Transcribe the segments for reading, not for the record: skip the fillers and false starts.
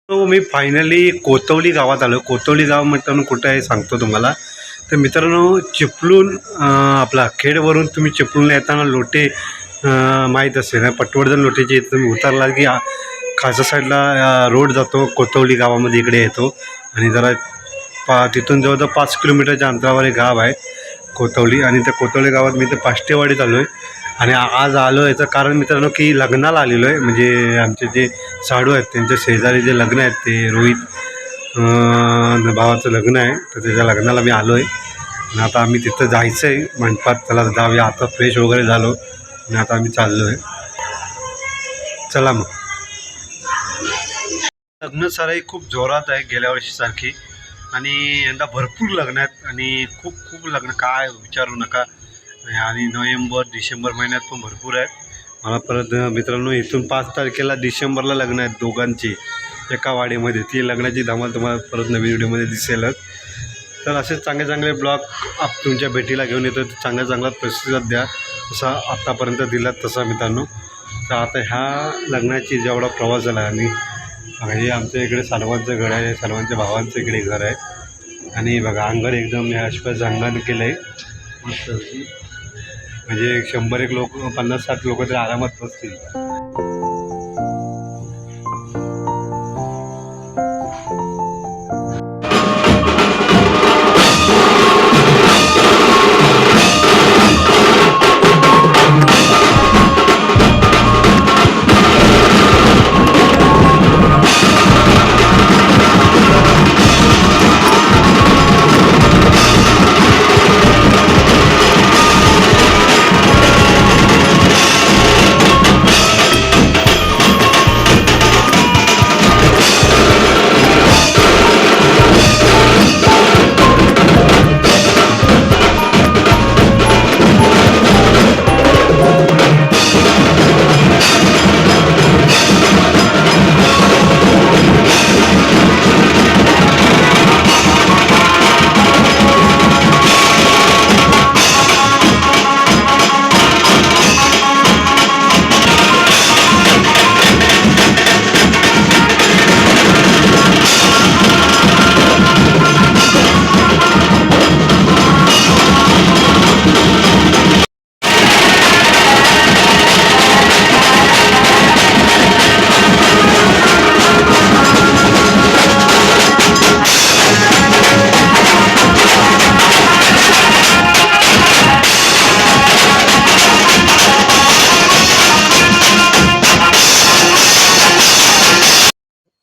तो मी फायनली कोतवली गावात आलो. कोतवली गाव मित्रांनो कुठं आहे सांगतो तुम्हाला. तर मित्रांनो चिपळूण आपला खेडवरून तुम्ही चिपळूणला येताना लोटे माहीत असेल ना, पटवर्धन लोटेचे इथं तुम्ही उतरला की खालच्या साईडला रोड जातो कोतवली गावामध्ये इकडे येतो. आणि जरा तिथून जवळजवळ 5 किलोमीटरच्या अंतरावर एक गाव आहे कोतवली. आणि त्या कोतवली गावात मी ते पाष्टेवाडीत आलो आहे. आणि आज आलो याचं कारण मित्रांनो की लग्नाला आलेलो आहे. म्हणजे आमचे जे साडू आहेत त्यांच्या शेजारी जे लग्न आहेत ते रोहित भावाचं लग्न आहे. तर त्याच्या लग्नाला मी आलो आहे. आणि आता आम्ही तिथं जायचं आहे मंडपात. त्याला जाऊया. आता फ्रेश वगैरे झालो आणि आता आम्ही चाललो आहे. चला मग. लग्न सराई खूप जोरात आहे गेल्या वर्षीसारखी. आणि यंदा भरपूर लग्न आहेत आणि खूप खूप लग्न काय विचारू नका. आणि नोव्हेंबर डिसेंबर महिन्यात पण भरपूर आहेत. मला परत मित्रांनो इथून 5 तारखेला डिसेंबरला लग्न आहेत दोघांची एका वाडीमध्ये. ती लग्नाची धमाल तुम्हाला परत नवीन व्हिडिओमध्ये दिसेलच. तर असेच चांगले चांगले ब्लॉग तुमच्या भेटीला घेऊन येतो. चांगला चांगला प्रतिसाद द्या जसा आत्तापर्यंत दिला तसा मित्रांनो. तर आता ह्या लग्नाची जेवढा प्रवास झाला आणि हे आमच्या इकडे सर्वांचं घर आहे. सर्वांच्या भावांचं इकडे घर आहे. आणि बघा अंगण एकदम आसपास अंगण केलं आहे मस्त. म्हणजे 100-1 लोक 50-60 लोक तरी आरामात बसतील.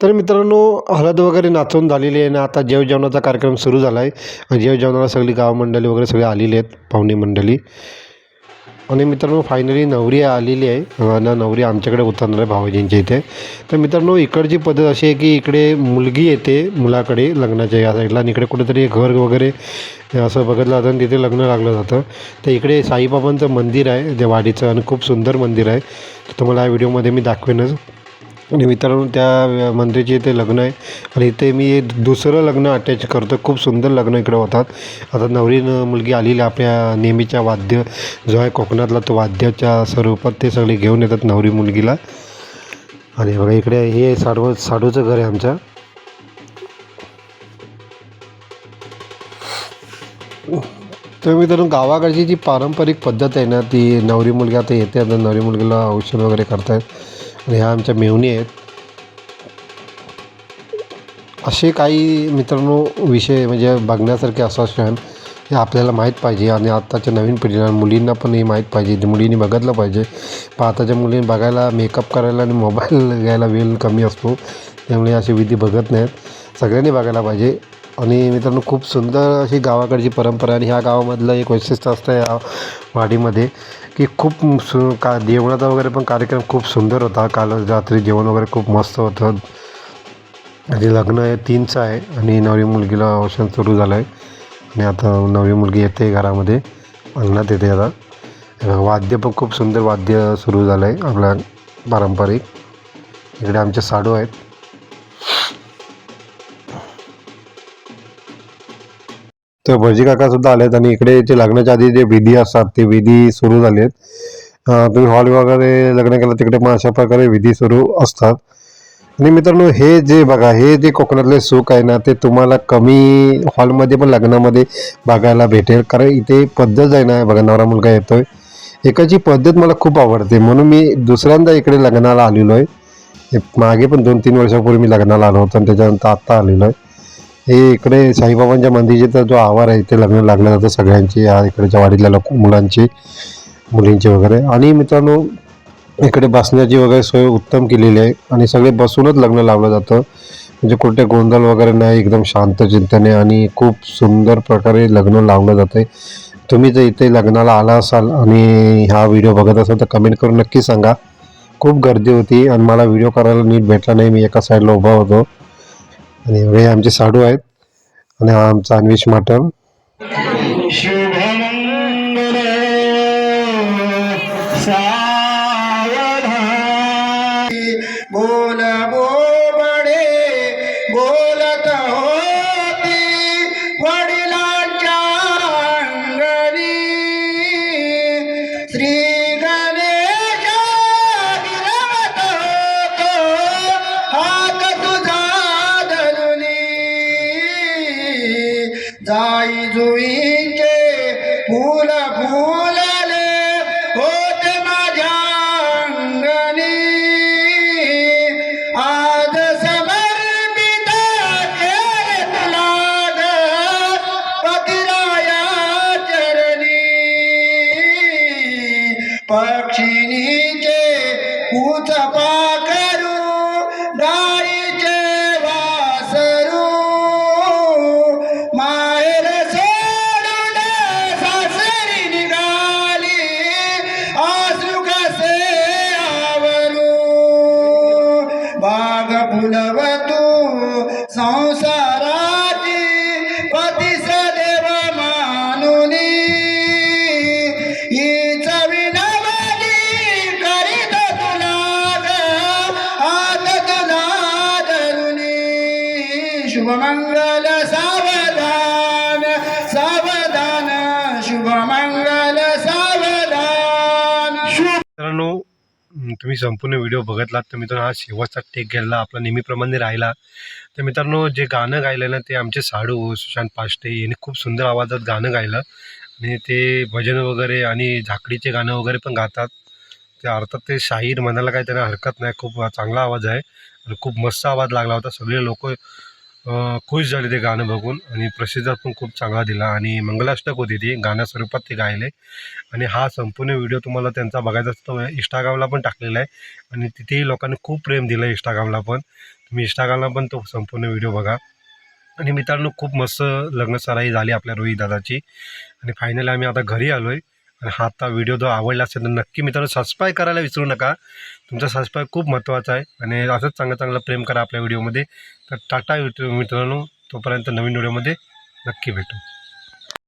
तर मित्रांनो हळद वगैरे नाचवून झालेली आहे ना. आता जेवणाचा कार्यक्रम सुरू झाला आहे. जेवणाला सगळी गावमंडळी वगैरे सगळे आलेली आहेत पाहुणे मंडळी. आणि मित्रांनो फायनली नवरी आलेली आहे ना. नवरी आमच्याकडे उतरणार आहे भाऊजींच्या इथे. तर मित्रांनो इकडची पद्धत अशी आहे की इकडे मुलगी येते मुलाकडे लग्नाच्या या साईडला. आणि इकडे कुठेतरी घर वगैरे असं बघितलं जातं आणि तिथे लग्न लागलं जातं. तर इकडे साईबाबांचं मंदिर आहे त्या वाडीचं आणि खूप सुंदर मंदिर आहे. तर तुम्हाला या व्हिडिओमध्ये मी दाखवेनच. आणि मित्रांनो त्या मंदिराचे इथे लग्न आहे. आणि इथे मी दुसरं लग्न अटॅच करतो. खूप सुंदर लग्न इकडे होतात. आता नवरी मुलगी आलेली आपल्या नेहमीच्या वाद्य जो आहे कोकणातला तो वाद्याच्या स्वरूपात ते सगळे घेऊन येतात नवरी मुलगीला. आणि बघा इकडे हे साडूचं घर आहे आमच्या. तर मित्रांनो गावाकडची जी पारंपरिक पद्धत आहे ना ती नवरी मुलगी आता येते. आता नवरी मुलगीला औषध वगैरे करतायत. आणि ह्या आमच्या मेहुणी आहेत. असे काही मित्रांनो विषय म्हणजे बघण्यासारखे असा क्षण हे आपल्याला माहीत पाहिजे. आणि आत्ताच्या नवीन पिढीला मुलींना पण हे माहीत पाहिजे. मुलींनी बघितलं पाहिजे. पण आताच्या मुलींनी बघायला मेकअप करायला आणि मोबाईल घ्यायला वेळ कमी असतो. त्यामुळे असे विधी बघत नाहीत. सगळ्यांनी बघायला पाहिजे. आणि मित्रांनो खूप सुंदर अशी गावाकडची परंपरा. आणि ह्या गावामधलं एक वैशिष्ट्य असतं या वाडीमध्ये की खूप जेवणाचा वगैरे पण कार्यक्रम खूप सुंदर होता. काल रात्री जेवण वगैरे खूप मस्त होतं. आणि लग्न आहे 3चं आहे. आणि नवरी मुलगीला औषध सुरू झालं आहे. आणि आता नवरी मुलगी येते घरामध्ये अंगणात येते. आता वाद्य पण खूप सुंदर वाद्य सुरू झालं आहे आपल्या पारंपरिक. इकडे आमचे साडू आहेत. तर भटजी काकासुद्धा आले आहेत. आणि इकडे जे लग्नाच्या आधी जे विधी असतात ते विधी सुरू झाले आहेत. तुम्ही हॉल वगैरे लग्न केलं तिकडे पण अशा प्रकारे विधी सुरू असतात. आणि मित्रांनो हे जे बघा हे जे कोकणातले सुख आहे ना ते तुम्हाला कमी हॉलमध्ये पण लग्नामध्ये बघायला भेटेल. कारण इथे पद्धत आहे ना बघा नवरा मुलगा येतोय. एकाची पद्धत मला खूप आवडते म्हणून मी दुसऱ्यांदा इकडे लग्नाला आलेलो आहे. हे मागे पण 2-3 वर्षापूर्वी मी लग्नाला आलो होतो आणि त्याच्यानंतर आत्ता आलेलो आहे. हे इकडे साईबाबांच्या मंदिराचा जो आवार आहे इथे लग्न लागलं जातं सगळ्यांची या इकडच्या वाडीतल्या लोक मुलांची मुलींची वगैरे. आणि मित्रांनो इकडे बसण्याची वगैरे सोय उत्तम केलेली आहे आणि सगळे बसूनच लग्न लावलं जातं. म्हणजे कुठे गोंधळ वगैरे नाही एकदम शांत चिंतने आणि खूप सुंदर प्रकारे लग्न लावलं जातं. तुम्ही जर इथे लग्नाला आला असाल आणि हा व्हिडिओ बघत असाल तर कमेंट करून नक्की सांगा. खूप गर्दी होती आणि मला व्हिडिओ करायला नीट भेटला नाही. मी एका साईडला उभा होतो आणि एवढे आमचे साडू आहेत आणि हा आमचा अन्वेष माटम. शुभमंगल सावधानी बोल बोबडे बोलत होती वडिलांच्या अंगणी श्री गणेश गिरवत होतो हात तुझा धरुनी जाई जुईचे फूल फुलले होते माझ्या अंगणी आज समर्पित केले तुला ग पतिराया चरणी पक्षिणीचे कूच पाखरू गाईचे वासरू माहेर सोडून सासरी निघाली आसू कसे आवरू बाग फुलवतू संसाराची पती सदैव मानुनी हीच विनवणी करीत तुला ग हात तुला धरुनी शुभमंगल सावधान सावधान शुभमंगल सावधान मित्रांनो तुम्ही संपूर्ण व्हिडिओ बघितलात तर मित्रांनो हा शेवटचा टेक घ्यायला आपला नेहमीप्रमाणे राहिला. तर मित्रांनो जे गाणं गायलं ना ते आमचे साडू सुशांत पाष्टे यांनी खूप सुंदर आवाजात गाणं गायलं आणि ते भजन वगैरे आणि झाकडीचे गाणं वगैरे पण गातात. ते अर्थात ते शाहीर म्हणायला काही त्यांना हरकत नाही. खूप चांगला आवाज आहे आणि खूप मस्त आवाज लागला होता. सगळे लोक खुश झाले ते गाणं बघून आणि प्रतिसाद पण खूप चांगला दिला आणि मंगलाष्टक होती ती गाण्या स्वरूपात ते गायले. आणि हा संपूर्ण व्हिडिओ तुम्हाला त्यांचा बघायचा असतो इंस्टाग्रामला पण टाकलेला आहे आणि तिथेही लोकांनी खूप प्रेम दिलं इंस्टाग्रामला पण. तुम्ही इंस्टाग्रामला पण तो संपूर्ण व्हिडिओ बघा. आणि मित्रांनो खूप मस्त लग्नसराई झाली आपल्या रोहित दादाची आणि फायनली आम्ही आता घरी आलो आहे. आणि हा आता व्हिडिओ जर आवडला असेल तर नक्की मित्रांनो सबस्क्राईब करायला विसरू नका. तुमचा सबस्क्राईब खूप महत्त्वाचा आहे आणि असंच चांगलं चांगलं प्रेम करा आपल्या व्हिडिओमध्ये. तर टाटा मित्रांनो, तोपर्यंत नवीन व्हिडिओमध्ये नक्की भेटू.